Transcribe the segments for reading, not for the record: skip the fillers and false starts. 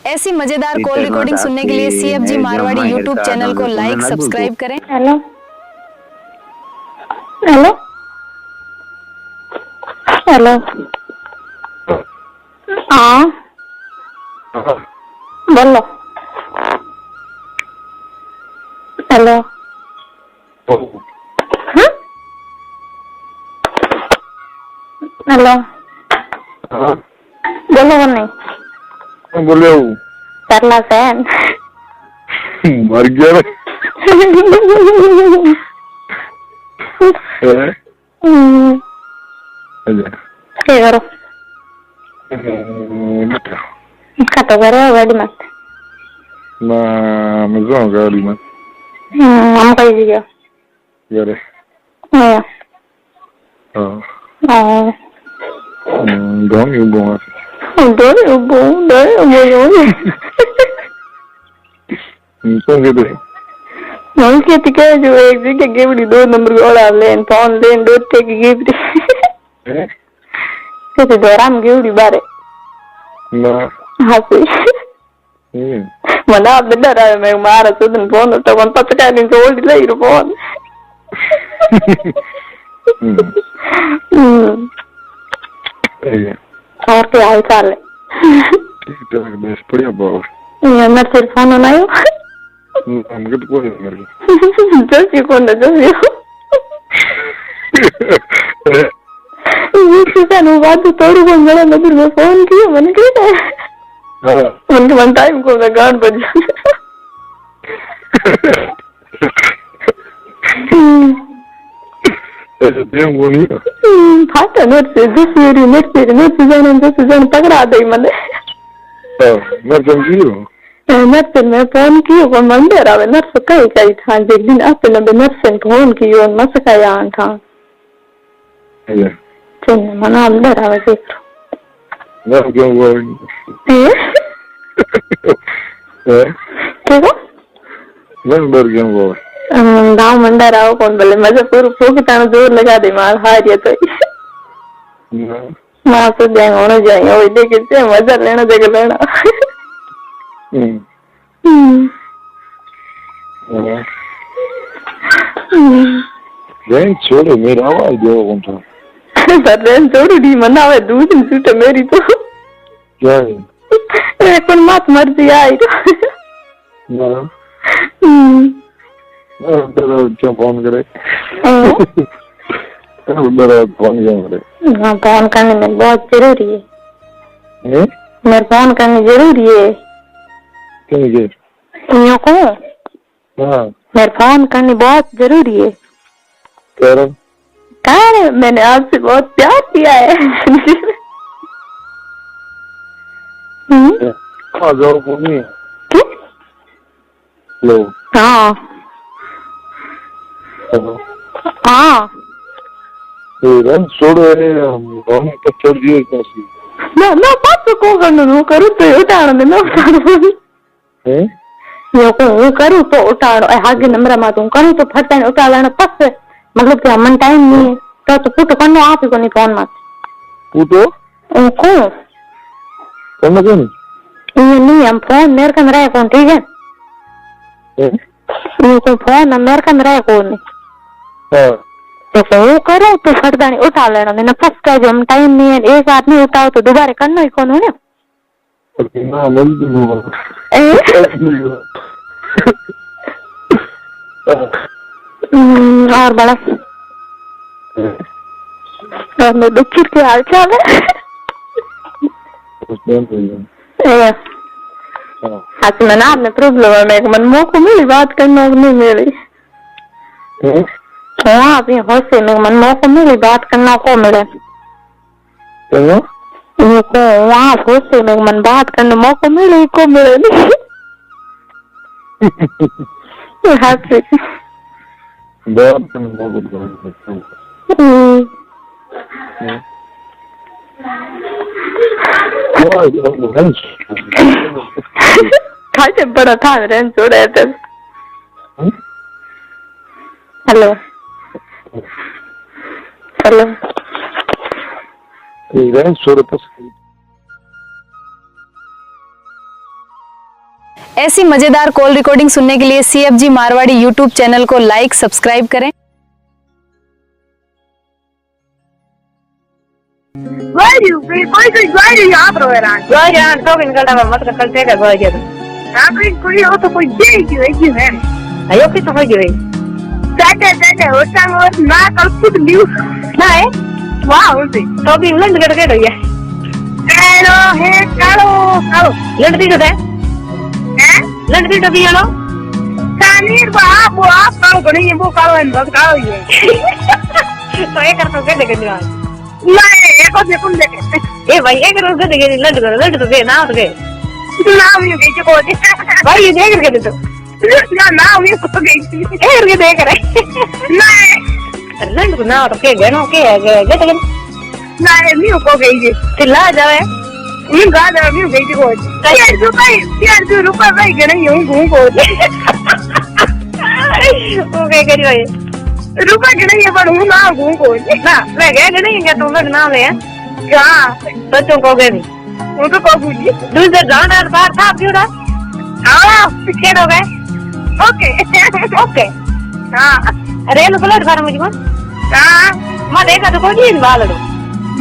ऐसी मजेदार call recording सुनने के लिए CFG मारवाड़ी यूट्यूब चैनल को लाइक सब्सक्राइब करें। हेलो हेलो हेलो हाँ बोलो हेलो हेलो बोलो नहीं बोले सरला सेन मर गया क्या करो खातो करो गाड़ी मत ना मैं जाऊँ गाड़ी में हम कहीं गया यारे हाँ हाँ गाँव ही बोला कौन कहते हम कहते क्या जो एक जगह गेवड़ी 2 नंबर वाला लेन फोन लेन 2 की गेवड़ी कहते दोराम गेवड़ी बारे ना हाँ सही मना आप डर आया मैं मारा सुधन फोन उठा कौन पता क्या नहीं तो ओल्ड ले रो फोन और क्या हाल चाल है ठीक ठाक बस बढ़िया बाबू ये मैं सिर्फ फोन बनायो हमके तो कोई नहीं जैसे कौन है जैसे ये किसी ने बात तोड़ को मेरा नंबर में फोन किया मैंने क्या उनके मन टाइम को मैं गान बज ऐसे टाइम को नहीं फाटा नोट से जान पकड़ा दे मैंने मैं समझी हूँ नर्स में फोन कियो को मंदिर आवे नर्स कई कई था एक दिन अपने नर्स ने फोन कियो मस का यान था चल मना अंदर आवे देख मैं क्यों वो क्या मैं डर गया वो गाँव मंडर आओ कौन बोले मजे पूरा फूकता जोर लगा दे मार हारिए तो माँ तो जाएंगे होने जाएंगे वही देखे मजा लेना जगह लेना रेन छोड़ो मेरा आवाज दो कौन था पर रेन छोड़ो डी मना वे दूसरी सूट मेरी तो क्या है कौन मत मर्जी आई ना तेरा क्या फोन करे तेरा फोन क्यों करे हाँ फोन करने में बहुत जरूरी है मेरे फोन करने जरूरी है क्यों के यूँ को हाँ मेरे फोन करनी बहुत जरूरी है कारण कारण मैंने आपसे बहुत प्यार किया है कहाँ जाओ फोन नहीं लो हाँ हाँ रन छोड़ो है हम तो चढ़ दिए कैसी ना पास को करना करूँ तो उठाना ना हैं यो को करूँ तो उठानो आगे नंबर में तो करूँ तो फटाने उठा लेना पस मतलब कि हमन टाइम नहीं तो पुट करनो आप ही को नहीं फोन मत पुटो को करना क्यों ये नहीं हम फोन मेरे कन रहे कौन ठीक है ये तो फोन मेरे कन रहे कौन हाँ तो वो करो तो फटाने उठा लेना नहीं पस का जो हम टाइम नहीं है एक आदमी उठाओ तो दोबारा करना ही कौन है ना मिल दूँगा और बड़ा और मैं दुखी के हाल चाल है आज मैं ना आपने प्रॉब्लम है मैं मन मौको मिली बात करना नहीं मिली हाँ अभी होश में मन मौको मिली बात करना को मिले को वहाँ होश में मन बात करने मौको मिले को मिले नहीं हाथ से बात करने मौको खाते बड़ा था रेन छोड़े थे हेलो हेलो रेन छोड़े ऐसी मजेदार कॉल रिकॉर्डिंग सुनने के लिए CFG मारवाड़ी यूट्यूब चैनल को लाइक सब्सक्राइब करें। कोई आप रो रहा है तो इनका मत कल से का गोय आप कोई हो तो कोई दे क्यों है अयो की तो हो गई चाचा होता ना कल खुद न्यू ना है वाह उसे तो भी इंग्लैंड गड़ गई है हेलो है कालो लड़ती तो है लड़ती तो भी हेलो कानीर बाप वो आप कालो नहीं है वो कालो है बस कालो ही है तो ये कर तो के देखे नहीं एक और देखूं देखे ए भाई एक रोज देखे लड़ तो दे ना तो के नाम ये के को भाई ये देख के तो ना नाम ये को गई ए के देख रहे नहीं लड़ को ना तो के गनो के गए ना ये को गई चिल्ला जावे ये गा जा भी गई को यार रुपए भाई गने यूं घूम को ओके करी भाई रुपए गने ये पर हूं ना घूम को ना मैं गए नहीं क्या तुम लोग नाम है क्या बच्चों को गए वो तो को पूछी दूसरे जानवर बाहर था क्यों ना हां कितने हो गए ओके हां अरे लो कलर कर मुझको हां मैं देखा तो कोई नहीं बाल लो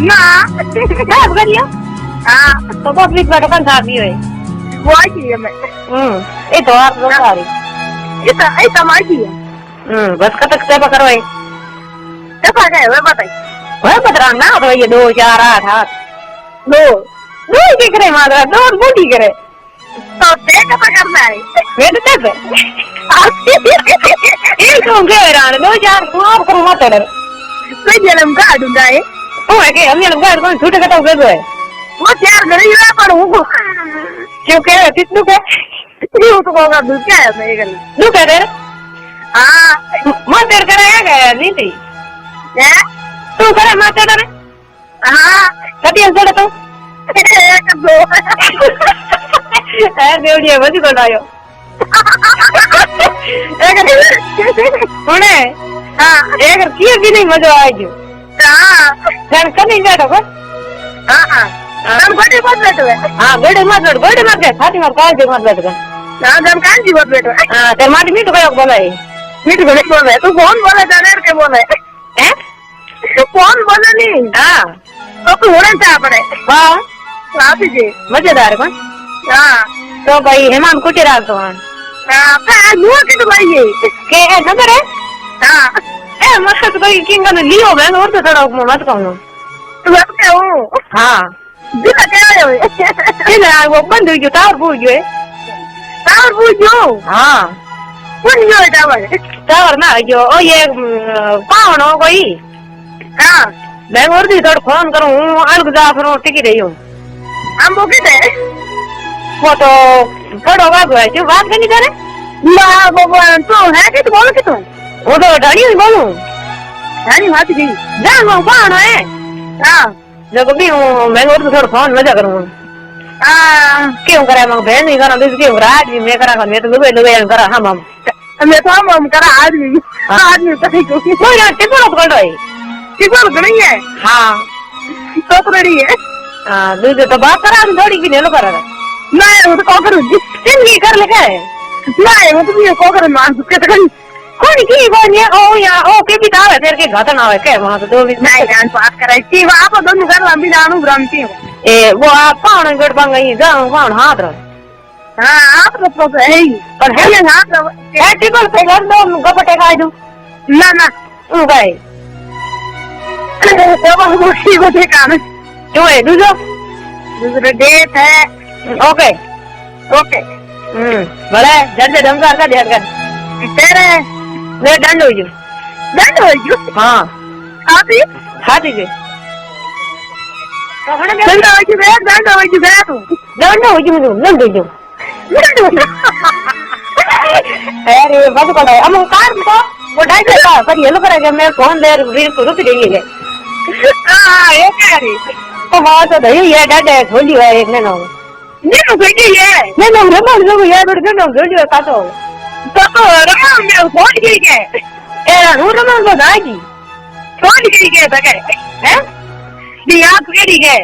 ना क्या कर लिया हां तो बहुत बिग बड़ा कौन था भी है वो आई है मैं ये तो आप लोग आ रही ये तो माई है बस कब तक सेवा करो है सेवा क्या है वो बता ना तो ये 2 4 8 8 दो दिख रहे मारा दो बूढ़ी करे तो देख क्या करना है वे तो तब ये तो गए रान 2 4 आप करो मत डर मैं जन्म का दूंगा है ओ है कि हम जन्म का कौन छूट के तो गए है वो चार गरी है पर वो क्यों कह रहे कितनु के ये तो होगा दूध क्या है मैं गली दू कह रहे हां मत डर करेगा नहीं थी है तू करे मत डर हां कभी अंदर तो एक दो है देवड़िया बजी को लायो सुने हां एक किए भी नहीं मजा आएगी हां जान कभी बैठो को हां हम बड़े मत बैठो हां बड़े मत के साथी में काल जी मत बैठो हां हम काल जी मत बैठो हां तेरे माटी मीठ को बोले मीठ को नहीं बोले तू कौन बोले जाने के बोले हैं तू कौन बोले नहीं हां तो तू होना चाह पड़े वाह आप जी मजेदार कौन हां तो भाई हेमान कुछ रात तो हां पे नुआ के तो भाई ये के नंबर है हां ए मत तो कोई किंग ने लियो मैं और तो थोड़ा मत कहूं तू अब क्या हो हां दिला क्या है ये ना वो बंद हो गया टावर बुझ गयो हां बुझ गयो टावर ना जो ओ ये पावन हो कोई हां मैं और भी थोड़ा फोन करूं अलग जा फिर टिकी रही हूं हम वो किधर है वो तो थोड़ा बात है क्यों बात नहीं करे ना बाबा तो है कि बोलो कि तुम वो तो डाली बोलूं डाली बात की जा वो पावन है हां जब भी मैं और थोड़ा फोन मजा करूं क्यों करे मैं बहन नहीं करा दिस क्यों रात भी मैं करा मैं तो लुबे करा हम मैं तो हम करा आदमी तो नहीं कोई ना टिपो कर दो टिपो नहीं है हां तो रेडी है हां दूसरे तो बात करा थोड़ी की नेलो करा नहीं वो तो कॉकर जिंदगी कर ले है नहीं वो तो ये कॉकर मान के तो कोई की कोई ओ या ओ के भी दावे तेरे के घाटा ना है के वहां तो दो भी नहीं डांस बात कराई थी वो आप दोनों कर लंबी दानू ग्रांती ए वो आप पावन गड़ बंगई जाऊं पावन हाथ रहा हां आप तो है ही पर है ये हाथ है टिकल पे लड़ दो गपटे का दू ना उ गए तो वो ठीक हो देखा ना क्यों है दूसरे डेट है ओके बड़े जल्दी दमकार का ध्यान कर तेरे मैं दंड हो जो हां हाथी के तो हने दंड हो जो अरे बस को हम कार को वो डाई का पर ये लो करेगा मैं फोन दे रुक देंगे हां ये क्या रे तो हां तो दही ये डाडे खोली है एक ने नो खोली है ने नो रो ये बड़ नो खोली है का तो रमा में फोन की के ए रमा को दागी फोन की के तके हैं दी आप केडी के